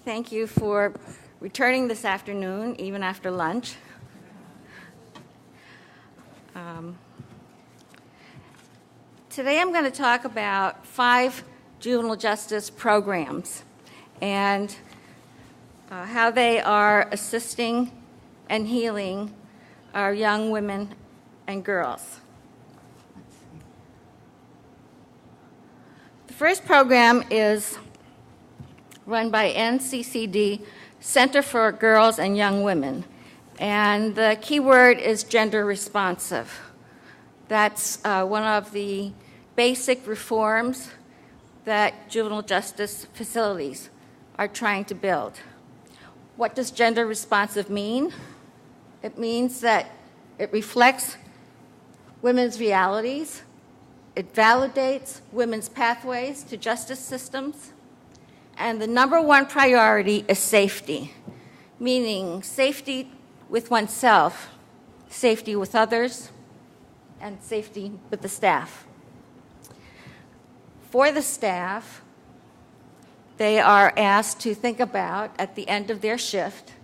Thank you for returning this afternoon, even after lunch. Today I'm going to talk about 5 juvenile justice programs and how they are assisting and healing our young women and girls. The first program is run by NCCD, Center for Girls and Young Women, and the key word is gender responsive. That's one of the basic reforms that juvenile justice facilities are trying to build. What does gender responsive mean? It means that it reflects women's realities, it validates women's pathways to justice systems, and the number one priority is safety, meaning safety with oneself, safety with others, and safety with the staff. For the staff, they are asked to think about, at the end of their shift,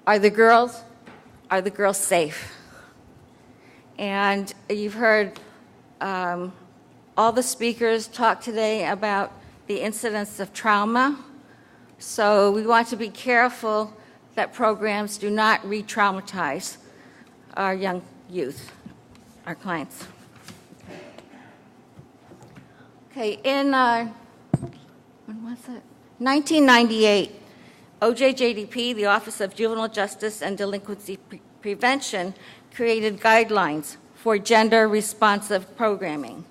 are the girls safe? And you've heard all the speakers talk today about the incidence of trauma. So we want to be careful that programs do not re-traumatize our young youth, our clients. Okay, in 1998, OJJDP, the Office of Juvenile Justice and Delinquency Prevention, created guidelines for gender-responsive programming.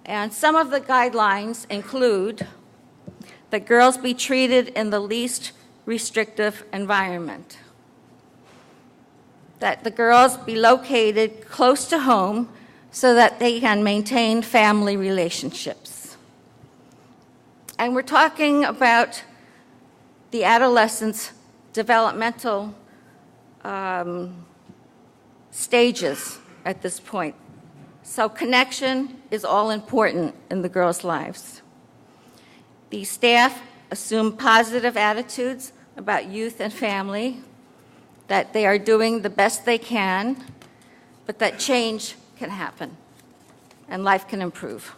And some of the guidelines include that girls be treated in the least restrictive environment, that the girls be located close to home so that they can maintain family relationships. And we're talking about the adolescent's developmental stages at this point. So connection is all important in the girls' lives. The staff assume positive attitudes about youth and family, that they are doing the best they can, but that change can happen and life can improve.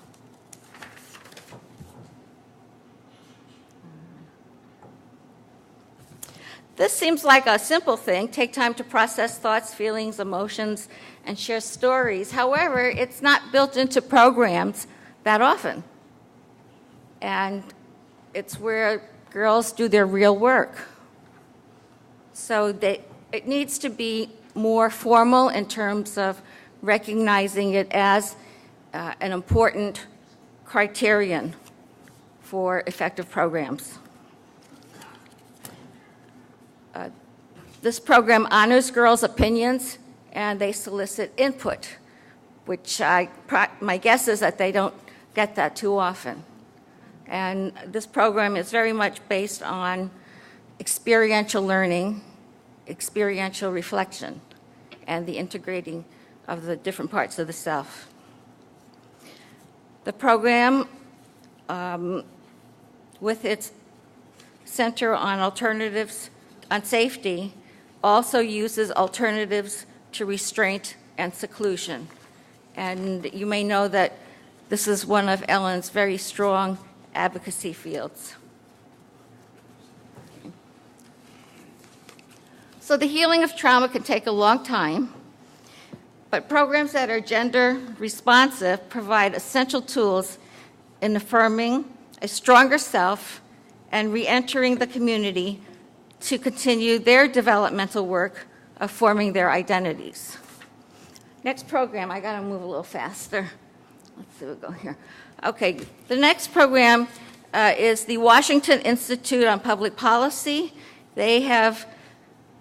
This seems like a simple thing, take time to process thoughts, feelings, emotions, and share stories. However, it's not built into programs that often. And it's where girls do their real work. So it needs to be more formal in terms of recognizing it as an important criterion for effective programs. This program honors girls' opinions and they solicit input, which my guess is that they don't get that too often. And this program is very much based on experiential learning, experiential reflection, and the integrating of the different parts of the self. The program, with its center on alternatives, on safety, also uses alternatives to restraint and seclusion. And you may know that this is one of Ellen's very strong advocacy fields. So the healing of trauma can take a long time, but programs that are gender responsive provide essential tools in affirming a stronger self and re-entering the community to continue their developmental work of forming their identities. Next program, I gotta move a little faster. Let's see, we'll go here. Okay, the next program is the Washington Institute on Public Policy. They have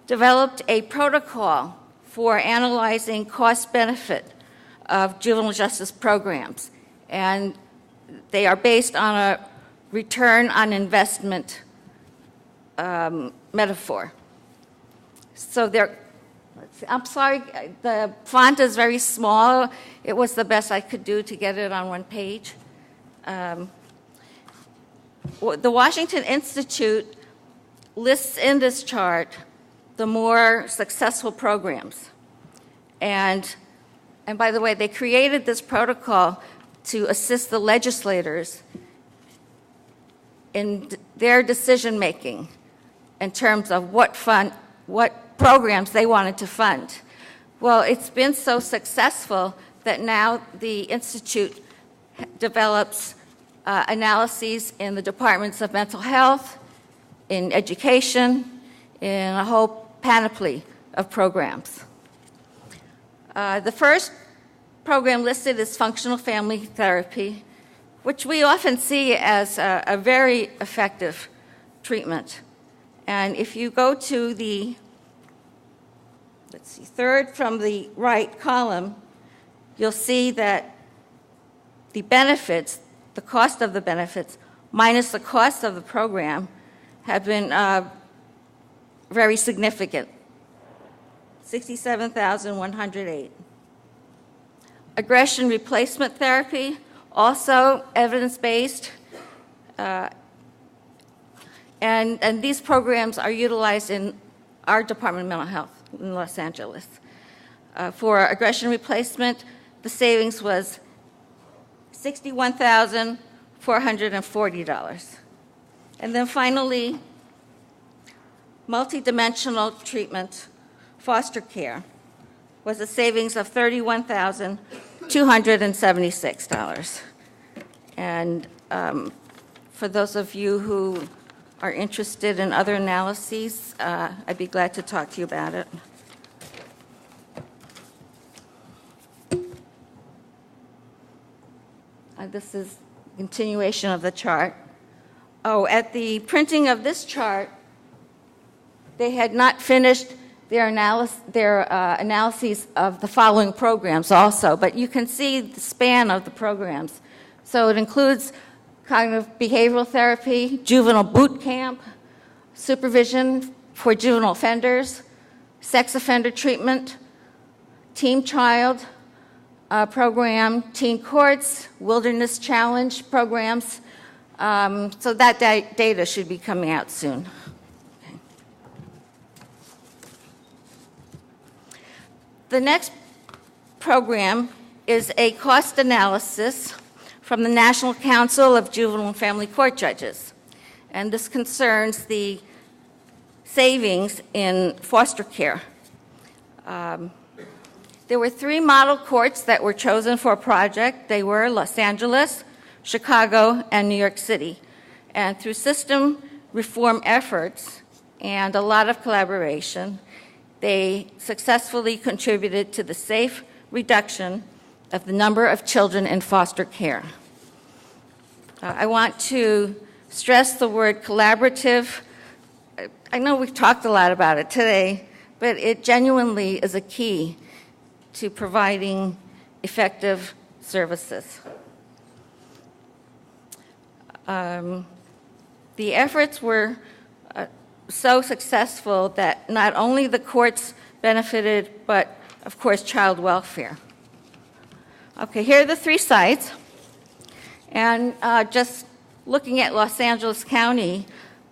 developed a protocol for analyzing cost-benefit of juvenile justice programs. And they are based on a return on investment metaphor. So I'm sorry, the font is very small. It was the best I could do to get it on one page. The Washington Institute lists in this chart the more successful programs. And by the way, they created this protocol to assist the legislators in their decision-making in terms of what programs they wanted to fund. Well, it's been so successful that now the Institute develops analyses in the departments of mental health, in education, in a whole panoply of programs. The first program listed is functional family therapy, which we often see as a very effective treatment. And if you go to the, third from the right column, you'll see that the benefits, the cost of the benefits, minus the cost of the program, have been very significant, $67,108. Aggression replacement therapy, also evidence-based, and these programs are utilized in our Department of Mental Health in Los Angeles. For aggression replacement, the savings was $61,440. And then finally, multidimensional treatment, foster care, was a savings of $31,276. And for those of you who are interested in other analyses, I'd be glad to talk to you about it. This is a continuation of the chart. Oh, at the printing of this chart, they had not finished their analyses of the following programs also, but you can see the span of the programs. So it includes cognitive behavioral therapy, juvenile boot camp, supervision for juvenile offenders, sex offender treatment, teen child program, teen courts, wilderness challenge programs. So that data should be coming out soon. Okay. The next program is a cost analysis from the National Council of Juvenile and Family Court Judges. And this concerns the savings in foster care. There were 3 model courts that were chosen for a project. They were Los Angeles, Chicago, and New York City. And through system reform efforts and a lot of collaboration, they successfully contributed to the safe reduction of the number of children in foster care. I want to stress the word collaborative. I know we've talked a lot about it today, but it genuinely is a key to providing effective services. The efforts were so successful that not only the courts benefited, but of course child welfare. Okay, here are the 3 sites. And just looking at Los Angeles County,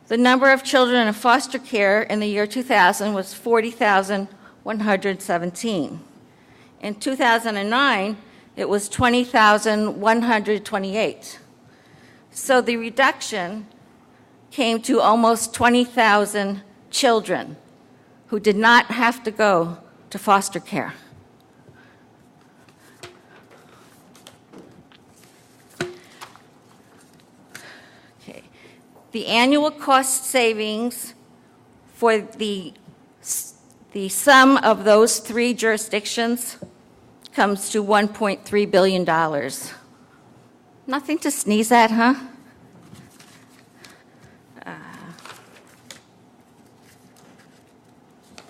the number of children in foster care in the year 2000 was 40,117. In 2009, it was 20,128. So the reduction came to almost 20,000 children who did not have to go to foster care. Okay. The annual cost savings for the sum of those 3 jurisdictions comes to $1.3 billion. Nothing to sneeze at, huh?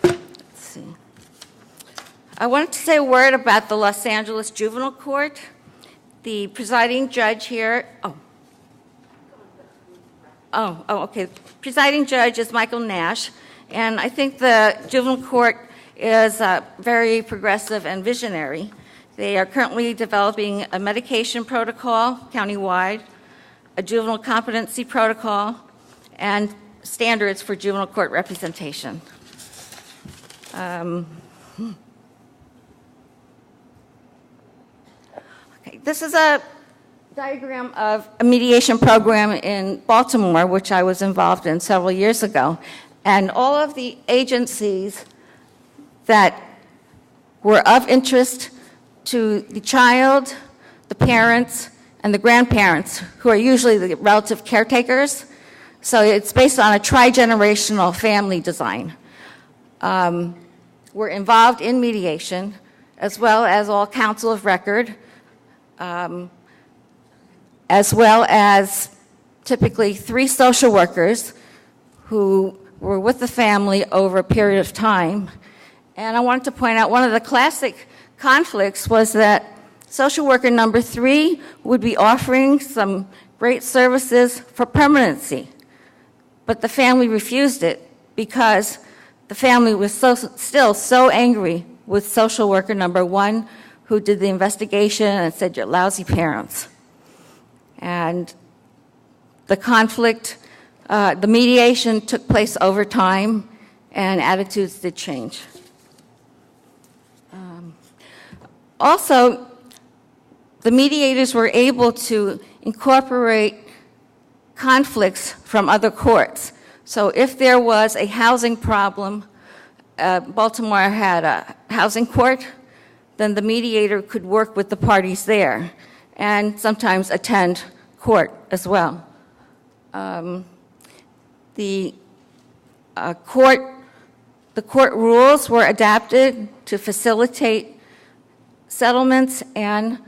Let's see. I wanted to say a word about the Los Angeles Juvenile Court. The presiding judge here, okay. Presiding judge is Michael Nash, and I think the juvenile court is very progressive and visionary. They are currently developing a medication protocol countywide. a juvenile competency protocol, and standards for juvenile court representation. Okay, this is a diagram of a mediation program in Baltimore, which I was involved in several years ago. And all of the agencies that were of interest to the child, the parents, and the grandparents, who are usually the relative caretakers. So it's based on a tri-generational family design. We're involved in mediation, as well as all counsel of record, as well as typically 3 social workers who were with the family over a period of time. And I wanted to point out one of the classic conflicts was that social worker number 3 would be offering some great services for permanency, but the family refused it because the family was still so angry with social worker number 1, who did the investigation and said, "You're lousy parents." And the conflict, the mediation took place over time, and attitudes did change. Also, the mediators were able to incorporate conflicts from other courts. So if there was a housing problem, Baltimore had a housing court, then the mediator could work with the parties there and sometimes attend court as well. The court rules were adapted to facilitate settlements and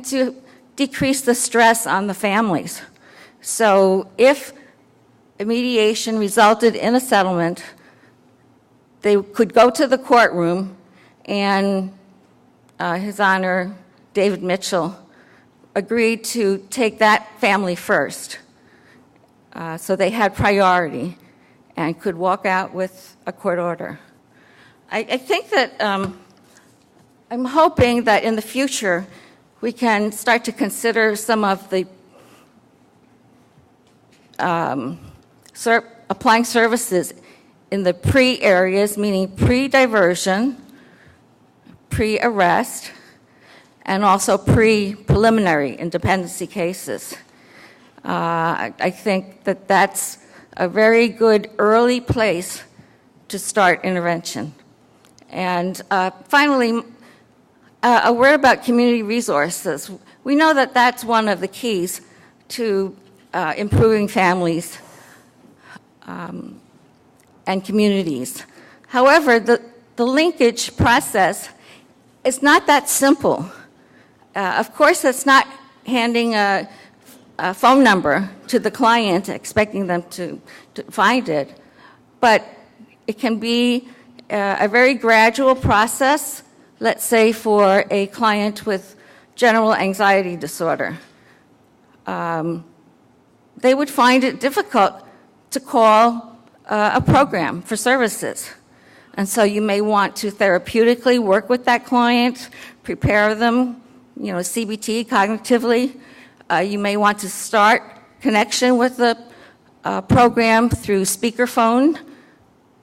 to decrease the stress on the families. So if a mediation resulted in a settlement, they could go to the courtroom, and His Honor David Mitchell agreed to take that family first. So they had priority and could walk out with a court order. I think that I'm hoping that in the future we can start to consider some of the applying services in the pre-areas, meaning pre-diversion, pre-arrest, and also pre-preliminary in dependency cases. I think that that's a very good early place to start intervention. And finally, a word about community resources. We know that that's one of the keys to improving families and communities. However, the linkage process is not that simple. Of course, it's not handing a phone number to the client, expecting them to find it, but it can be a very gradual process, let's say for a client with general anxiety disorder. They would find it difficult to call a program for services. And so you may want to therapeutically work with that client, prepare them, CBT, cognitively. You may want to start connection with the program through speakerphone,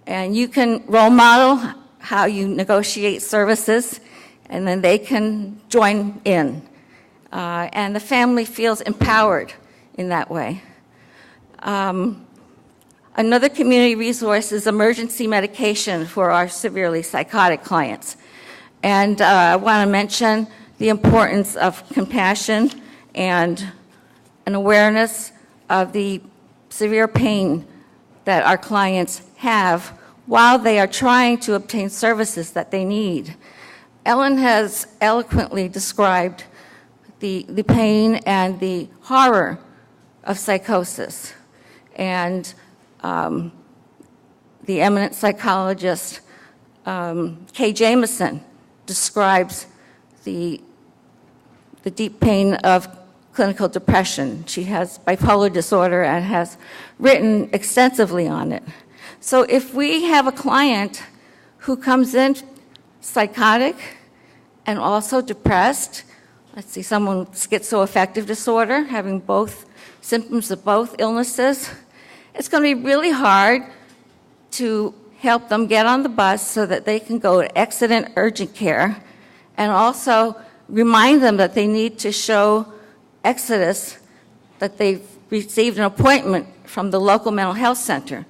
and you can role model how you negotiate services, and then they can join in. And the family feels empowered in that way. Another community resource is emergency medication for our severely psychotic clients. And I want to mention the importance of compassion and an awareness of the severe pain that our clients have while they are trying to obtain services that they need. Ellen has eloquently described the pain and the horror of psychosis. And the eminent psychologist Kay Jamison describes the deep pain of clinical depression. She has bipolar disorder and has written extensively on it. So if we have a client who comes in psychotic and also depressed, let's see, someone with schizoaffective disorder, having both symptoms of both illnesses, it's going to be really hard to help them get on the bus so that they can go to accident urgent care, and also remind them that they need to show Exodus that they've received an appointment from the local mental health center,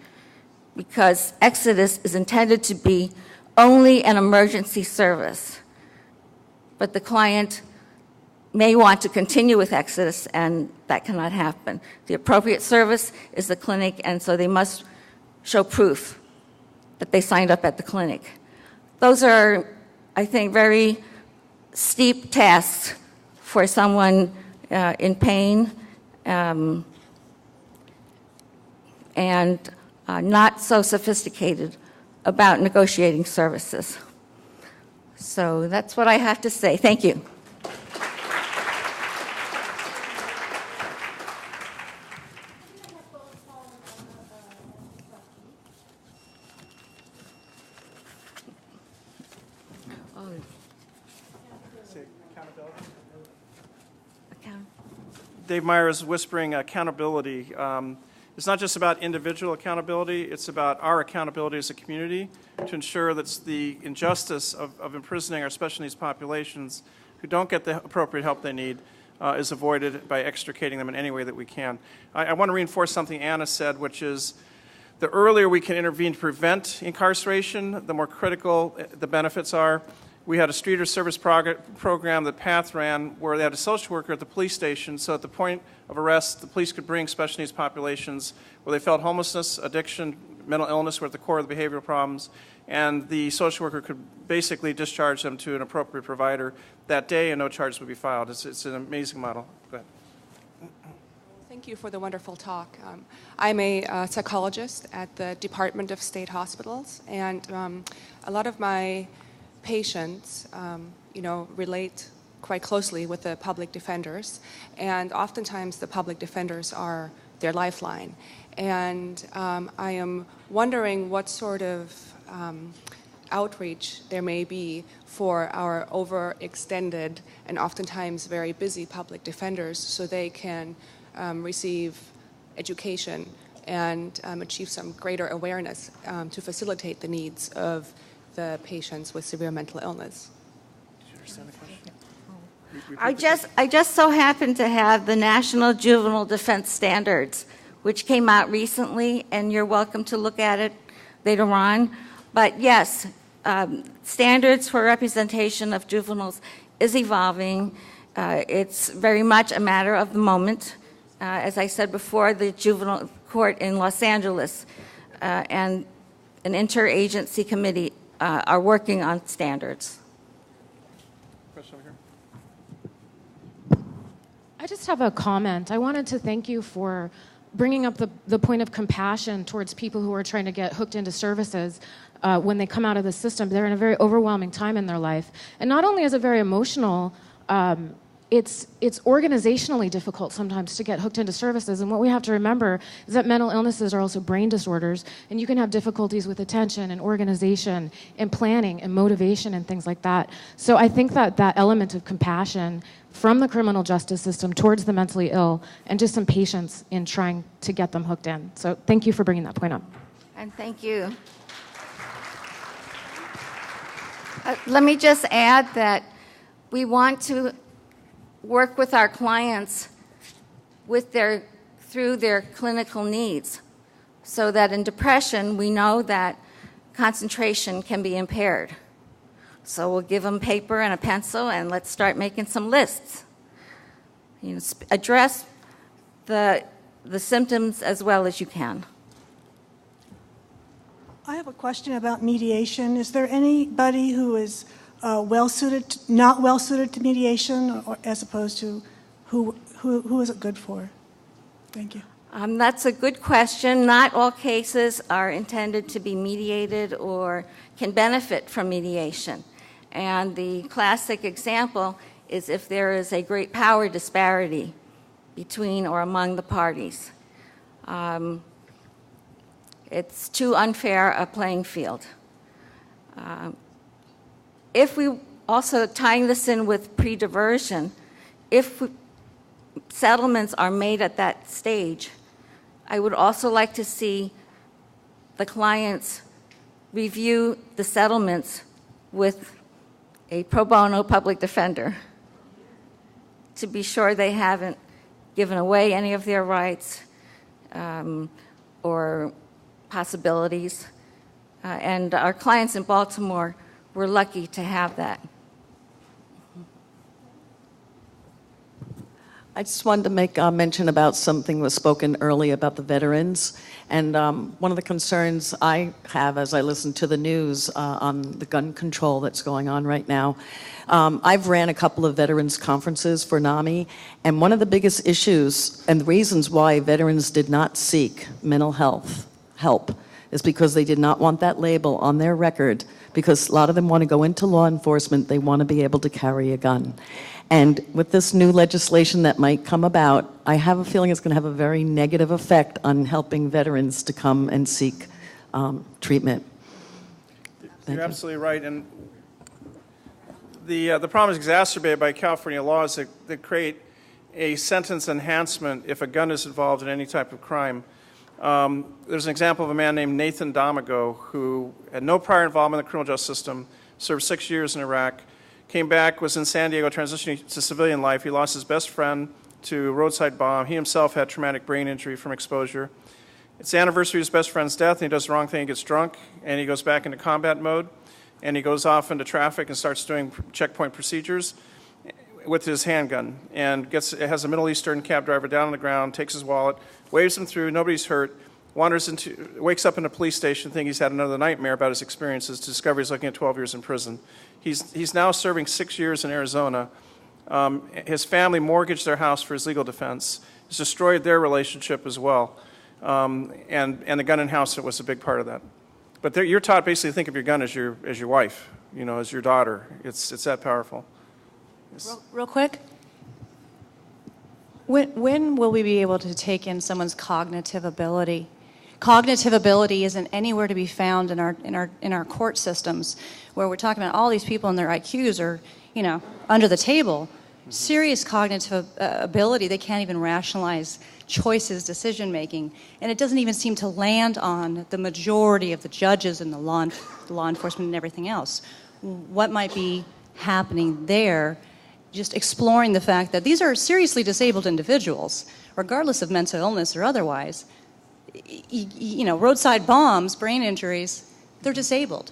because Exodus is intended to be only an emergency service. But the client may want to continue with Exodus, and that cannot happen. The appropriate service is the clinic, and so they must show proof that they signed up at the clinic. Those are, I think, very steep tasks for someone in pain, and not so sophisticated about negotiating services. So that's what I have to say. Thank you. Dave Meyer is whispering accountability. It's not just about individual accountability, it's about our accountability as a community to ensure that the injustice of imprisoning our special needs populations who don't get the appropriate help they need is avoided by extricating them in any way that we can. I want to reinforce something Anna said, which is the earlier we can intervene to prevent incarceration, the more critical the benefits are. We had a streeter service program that PATH ran where they had a social worker at the police station, so at the point of arrest, the police could bring special needs populations where they felt homelessness, addiction, mental illness were at the core of the behavioral problems, and the social worker could basically discharge them to an appropriate provider that day and no charges would be filed. It's an amazing model. Go ahead. Thank you for the wonderful talk. I'm a psychologist at the Department of State Hospitals, and a lot of my patients, relate quite closely with the public defenders, and oftentimes the public defenders are their lifeline. And I am wondering what sort of outreach there may be for our overextended and oftentimes very busy public defenders so they can receive education and achieve some greater awareness to facilitate the needs of the patients with severe mental illness. Did you understand the question? I just so happen to have the National Juvenile Defense Standards, which came out recently, and you're welcome to look at it later on. But yes, standards for representation of juveniles is evolving. It's very much a matter of the moment. As I said before, the juvenile court in Los Angeles and an interagency committee are working on standards. Question over here. I just have a comment. I wanted to thank you for bringing up the point of compassion towards people who are trying to get hooked into services when they come out of the system. They're in a very overwhelming time in their life. And not only is it very emotional, it's organizationally difficult sometimes to get hooked into services. And what we have to remember is that mental illnesses are also brain disorders, and you can have difficulties with attention and organization and planning and motivation and things like that. So I think that that element of compassion from the criminal justice system towards the mentally ill and just some patience in trying to get them hooked in. So thank you for bringing that point up. And thank you. Let me just add that we want to work with our clients through their clinical needs, so that in depression we know that concentration can be impaired. So we'll give them paper and a pencil and let's start making some lists. Address the symptoms as well as you can. I have a question about mediation. Is there anybody who is not well suited to mediation, or as opposed to who is it good for? Thank you. That's a good question. Not all cases are intended to be mediated or can benefit from mediation. And the classic example is if there is a great power disparity between or among the parties. It's too unfair a playing field. If we also, tying this in with pre-diversion, if settlements are made at that stage, I would also like to see the clients review the settlements with a pro bono public defender to be sure they haven't given away any of their rights or possibilities. And our clients in Baltimore were lucky to have that. I just wanted to make a mention about something that was spoken earlier about the veterans. And one of the concerns I have as I listen to the news on the gun control that's going on right now, I've ran a couple of veterans conferences for NAMI, and one of the biggest issues and the reasons why veterans did not seek mental health help is because they did not want that label on their record, because a lot of them want to go into law enforcement, they want to be able to carry a gun. And with this new legislation that might come about, I have a feeling it's going to have a very negative effect on helping veterans to come and seek treatment. You're absolutely right. And the problem is exacerbated by California laws that create a sentence enhancement if a gun is involved in any type of crime. There's an example of a man named Nathan Domago who had no prior involvement in the criminal justice system, served 6 years in Iraq, came back, was in San Diego transitioning to civilian life. He lost his best friend to a roadside bomb. He himself had traumatic brain injury from exposure. It's the anniversary of his best friend's death, and he does the wrong thing. He gets drunk, and he goes back into combat mode, and he goes off into traffic and starts doing checkpoint procedures with his handgun, and has a Middle Eastern cab driver down on the ground, takes his wallet, waves him through, nobody's hurt, wakes up in a police station thinking he's had another nightmare about his experiences, to discover he's looking at 12 years in prison. He's now serving 6 years in Arizona. His family mortgaged their house for his legal defense. He's destroyed their relationship as well. And the gun in house was a big part of that. But you're taught basically to think of your gun as your wife, as your daughter. It's that powerful. Real quick. When will we be able to take in someone's cognitive ability? Cognitive ability isn't anywhere to be found in our court systems, where we're talking about all these people and their IQs are, under the table. Serious cognitive ability, they can't even rationalize choices, decision making, and it doesn't even seem to land on the majority of the judges and the law enforcement and everything else. What might be happening there? Just exploring the fact that these are seriously disabled individuals, regardless of mental illness or otherwise. Roadside bombs, brain injuries, they're disabled.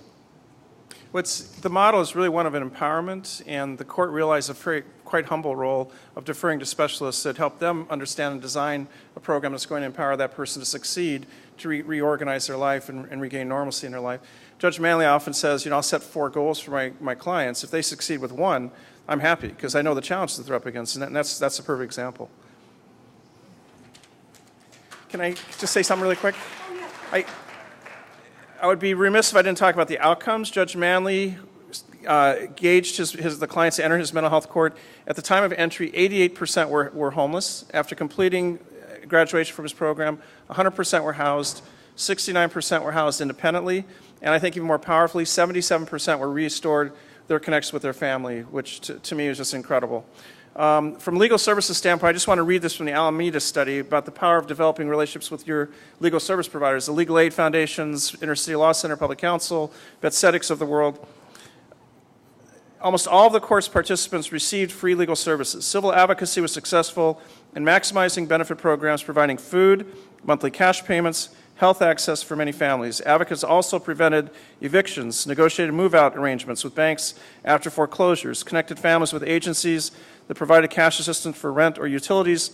The model is really one of an empowerment, and the court realized a quite humble role of deferring to specialists that help them understand and design a program that's going to empower that person to succeed, to reorganize their life and regain normalcy in their life. Judge Manley often says, I'll set 4 goals for my clients. If they succeed with one, I'm happy, because I know the challenges that they're up against, and that's a perfect example. Can I just say something really quick? I would be remiss if I didn't talk about the outcomes. Judge Manley gauged the clients to enter his mental health court. At the time of entry, 88% were homeless. After completing graduation from his program, 100% were housed, 69% were housed independently, and I think even more powerfully, 77% were restored their connection with their family, which to me is just incredible. From legal services standpoint, I just want to read this from the Alameda study about the power of developing relationships with your legal service providers, the Legal Aid Foundations, Intercity Law Center, Public Counsel, Betsetics of the world. Almost all of the court's participants received free legal services. Civil advocacy was successful in maximizing benefit programs, providing food, monthly cash payments, health access for many families. Advocates also prevented evictions, negotiated move-out arrangements with banks after foreclosures, connected families with agencies that provided cash assistance for rent or utilities,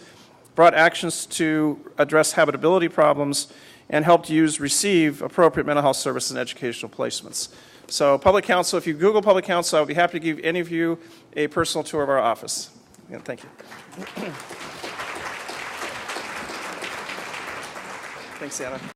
brought actions to address habitability problems, and helped receive appropriate mental health services and educational placements. So public counsel, if you Google public counsel, I would be happy to give any of you a personal tour of our office. And thank you. Thanks, Anna.